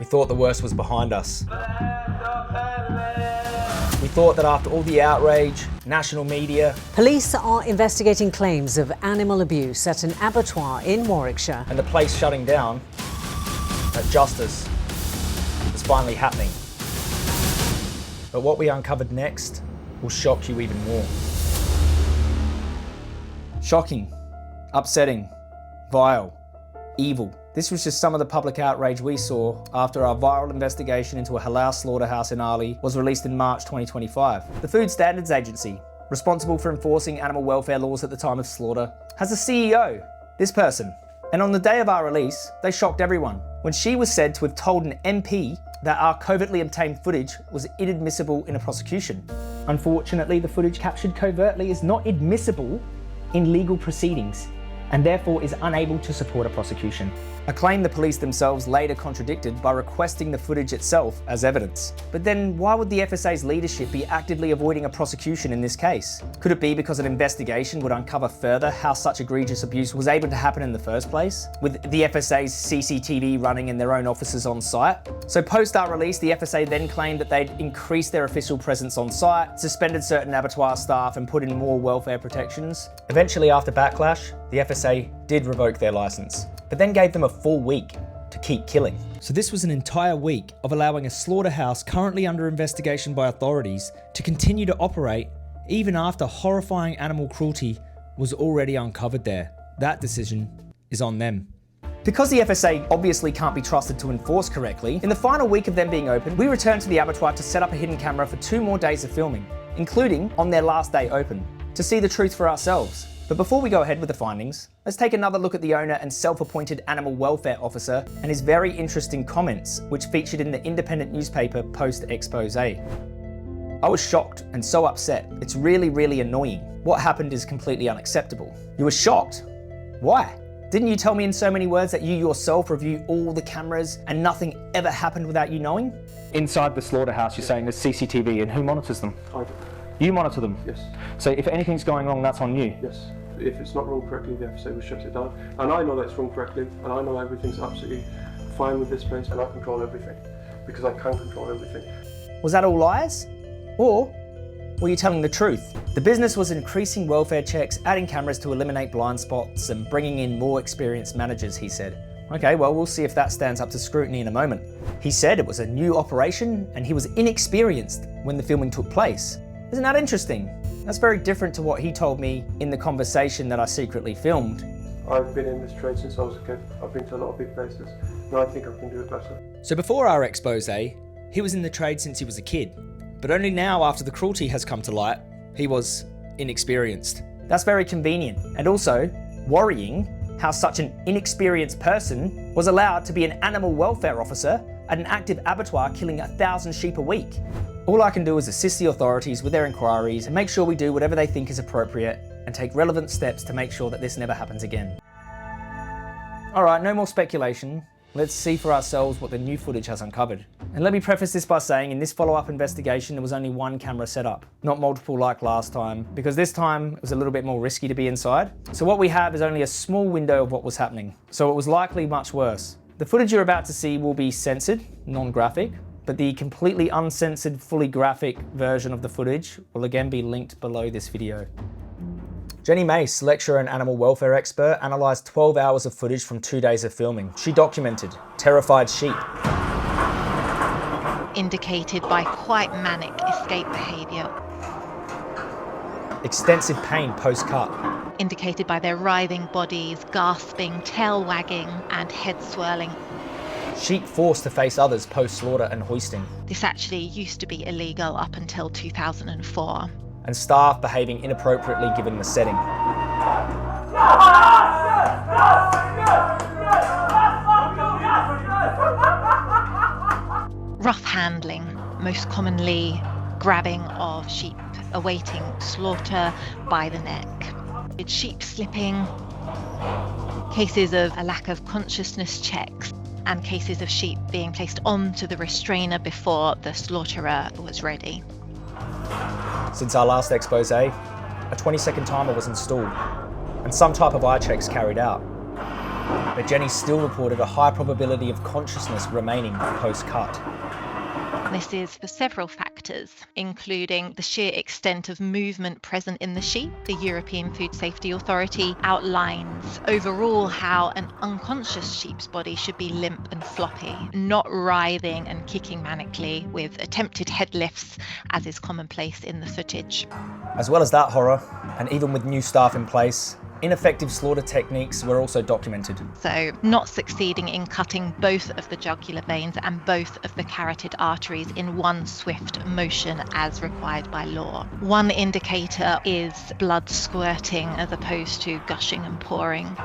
We thought the worst was behind us. We thought that after all the outrage, national media... Police are investigating claims of animal abuse at an abattoir in Warwickshire. And the place shutting down, that justice is finally happening. But what we uncovered next will shock you even more. Shocking, upsetting, vile, evil. This was just some of the public outrage we saw after our viral investigation into a Halal Slaughterhouse in Ali was released in March 2025. The Food Standards Agency, responsible for enforcing animal welfare laws at the time of slaughter, has a CEO, this person. And on the day of our release, they shocked everyone when she was said to have told an MP that our covertly obtained footage was inadmissible in a prosecution. Unfortunately, the footage captured covertly is not admissible in legal proceedings and therefore is unable to support a prosecution. A claim the police themselves later contradicted by requesting the footage itself as evidence. But then why would the FSA's leadership be actively avoiding a prosecution in this case? Could it be because an investigation would uncover further how such egregious abuse was able to happen in the first place, with the FSA's CCTV running in their own offices on site? So post our release, the FSA then claimed that they'd increased their official presence on site, suspended certain abattoir staff and put in more welfare protections. Eventually, after backlash, the FSA did revoke their license, but then gave them a full week to keep killing. So this was an entire week of allowing a slaughterhouse currently under investigation by authorities to continue to operate even after horrifying animal cruelty was already uncovered there. That decision is on them. Because the FSA obviously can't be trusted to enforce correctly, in the final week of them being open, we returned to the abattoir to set up a hidden camera for 2 more days of filming, including on their last day open, to see the truth for ourselves. But before we go ahead with the findings, let's take another look at the owner and self-appointed animal welfare officer and his very interesting comments, which featured in the independent newspaper post-expose. I was shocked and so upset. It's really, really annoying. What happened is completely unacceptable. You were shocked? Why? Didn't you tell me in so many words that you yourself review all the cameras and nothing ever happened without you knowing? Inside the slaughterhouse, you're saying there's CCTV, and who monitors them? I do. You monitor them? Yes. So if anything's going wrong, that's on you? Yes. If it's not run correctly, the FSA will shut it down. And I know that it's run correctly, and I know everything's absolutely fine with this place, and I control everything, because I can control everything. Was that all lies? Or were you telling the truth? The business was increasing welfare checks, adding cameras to eliminate blind spots, and bringing in more experienced managers, he said. Okay, well, we'll see if that stands up to scrutiny in a moment. He said it was a new operation, and he was inexperienced when the filming took place. Isn't that interesting? That's very different to what he told me in the conversation that I secretly filmed. I've been in this trade since I was a kid. I've been to a lot of big places, and I think I can do it better. So before our expose, he was in the trade since he was a kid. But only now, after the cruelty has come to light, he was inexperienced. That's very convenient, and also worrying how such an inexperienced person was allowed to be an animal welfare officer at an active abattoir killing 1,000 sheep a week. All I can do is assist the authorities with their inquiries and make sure we do whatever they think is appropriate and take relevant steps to make sure that this never happens again. Alright, no more speculation. Let's see for ourselves what the new footage has uncovered. And let me preface this by saying in this follow-up investigation there was only 1 camera set up, not multiple like last time, because this time it was a little bit more risky to be inside. So what we have is only a small window of what was happening. So it was likely much worse. The footage you're about to see will be censored, non-graphic, but the completely uncensored, fully graphic version of the footage will again be linked below this video. Jenny Mace, lecturer and animal welfare expert, analysed 12 hours of footage from 2 days of filming. She documented terrified sheep. Indicated by quite manic escape behaviour. Extensive pain post-cut. Indicated by their writhing bodies, gasping, tail wagging and head swirling. Sheep forced to face others post-slaughter and hoisting. This actually used to be illegal up until 2004. And staff behaving inappropriately given the setting. Rough handling, most commonly grabbing of sheep awaiting slaughter by the neck. It's sheep slipping, cases of a lack of consciousness checks, and cases of sheep being placed onto the restrainer before the slaughterer was ready. Since our last expose, a 20-second timer was installed and some type of eye checks carried out. but Jenny still reported a high probability of consciousness remaining post-cut. This is for several factors, including the sheer extent of movement present in the sheep. The European Food Safety Authority outlines overall how an unconscious sheep's body should be limp and floppy, not writhing and kicking manically with attempted head lifts, as is commonplace in the footage. As well as that horror, and even with new staff in place, ineffective slaughter techniques were also documented. So, not succeeding in cutting both of the jugular veins and both of the carotid arteries in one swift motion as required by law. One indicator is blood squirting as opposed to gushing and pouring.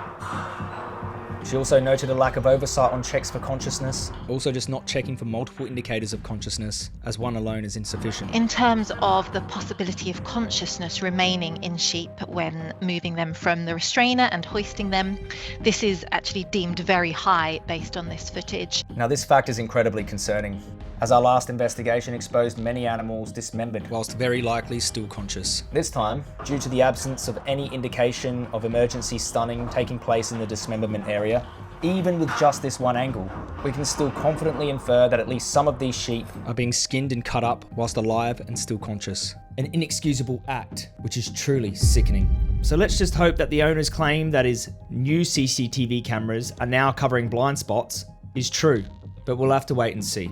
She also noted a lack of oversight on checks for consciousness, also just not checking for multiple indicators of consciousness, as one alone is insufficient. In terms of the possibility of consciousness remaining in sheep when moving them from the restrainer and hoisting them, this is actually deemed very high based on this footage. Now this fact is incredibly concerning, as our last investigation exposed many animals dismembered, whilst very likely still conscious. This time, due to the absence of any indication of emergency stunning taking place in the dismemberment area, even with just this one angle, we can still confidently infer that at least some of these sheep are being skinned and cut up whilst alive and still conscious. An inexcusable act, which is truly sickening. So let's just hope that the owner's claim that his new CCTV cameras are now covering blind spots is true, but we'll have to wait and see.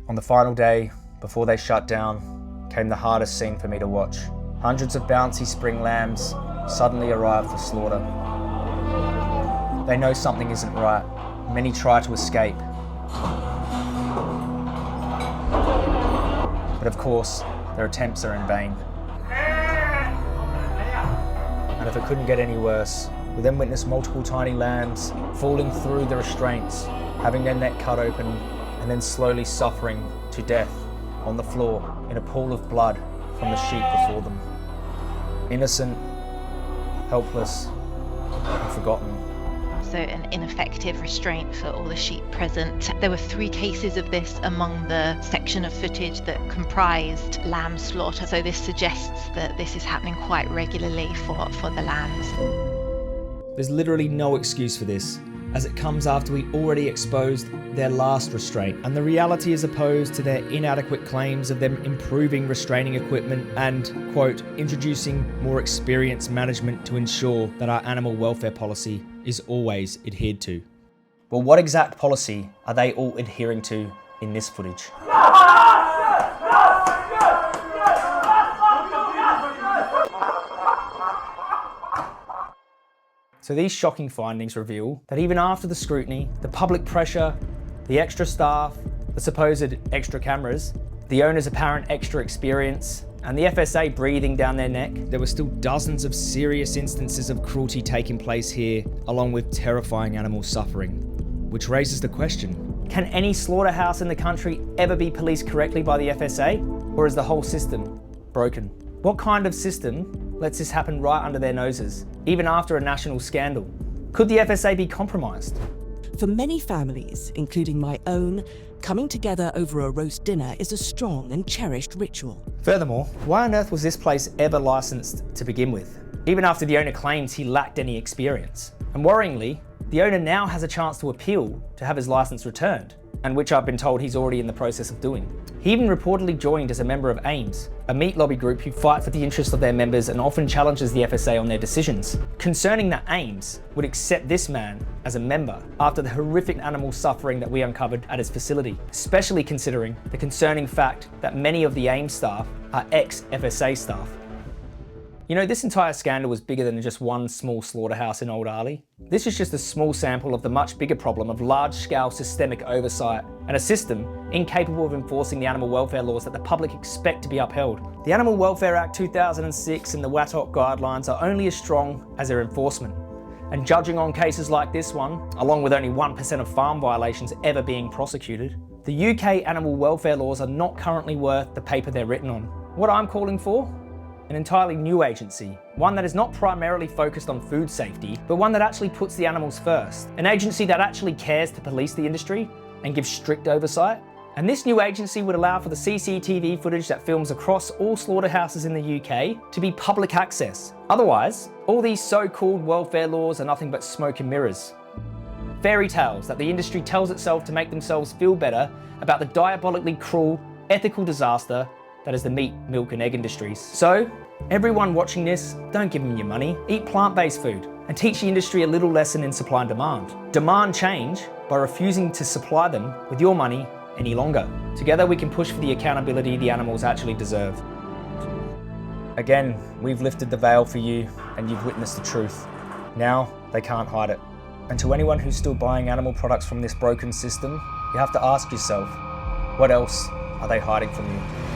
On the final day, before they shut down, came the hardest scene for me to watch. Hundreds of bouncy spring lambs suddenly arrive for slaughter. They know something isn't right. Many try to escape. But of course, their attempts are in vain. And if it couldn't get any worse, we then witnessed multiple tiny lambs falling through the restraints, having their neck cut open, and then slowly suffering to death on the floor in a pool of blood from the sheep before them. Innocent, helpless, and forgotten. So an ineffective restraint for all the sheep present. There were 3 cases of this among the section of footage that comprised lamb slaughter. So this suggests that this is happening quite regularly for the lambs. There's literally no excuse for this, as it comes after we already exposed their last restraint, and the reality is opposed to their inadequate claims of them improving restraining equipment and, quote, introducing more experienced management to ensure that our animal welfare policy is always adhered to. Well, what exact policy are they all adhering to in this footage? So these shocking findings reveal that even after the scrutiny, the public pressure, the extra staff, the supposed extra cameras, the owner's apparent extra experience, and the FSA breathing down their neck, there were still dozens of serious instances of cruelty taking place here, along with terrifying animal suffering. Which raises the question, can any slaughterhouse in the country ever be policed correctly by the FSA? Or is the whole system broken? What kind of system lets this happen right under their noses, even after a national scandal? Could the FSA be compromised? For many families, including my own, coming together over a roast dinner is a strong and cherished ritual. Furthermore, why on earth was this place ever licensed to begin with? Even after the owner claims he lacked any experience. And worryingly, the owner now has a chance to appeal to have his license returned, and which I've been told he's already in the process of doing. He even reportedly joined as a member of AIMS, a meat lobby group who fight for the interests of their members and often challenges the FSA on their decisions. Concerning that AIMS would accept this man as a member after the horrific animal suffering that we uncovered at his facility, especially considering the concerning fact that many of the AIMS staff are ex-FSA staff. You know, this entire scandal was bigger than just one small slaughterhouse in Old Arley. This is just a small sample of the much bigger problem of large-scale systemic oversight and a system incapable of enforcing the animal welfare laws that the public expect to be upheld. The Animal Welfare Act 2006 and the WATOC guidelines are only as strong as their enforcement. And judging on cases like this one, along with only 1% of farm violations ever being prosecuted, the UK animal welfare laws are not currently worth the paper they're written on. What I'm calling for? An entirely new agency, one that is not primarily focused on food safety, but one that actually puts the animals first. An agency that actually cares to police the industry and give strict oversight, And this new agency would allow for the CCTV footage that films across all slaughterhouses in the UK to be public access. Otherwise, all these so-called welfare laws are nothing but smoke and mirrors. Fairy tales that the industry tells itself to make themselves feel better about the diabolically cruel, ethical disaster that is the meat, milk and egg industries. So, everyone watching this, don't give them your money. Eat plant-based food and teach the industry a little lesson in supply and demand. Demand change by refusing to supply them with your money any longer. Together we can push for the accountability the animals actually deserve. Again, we've lifted the veil for you and you've witnessed the truth. Now they can't hide it. And to anyone who's still buying animal products from this broken system, you have to ask yourself, what else are they hiding from you?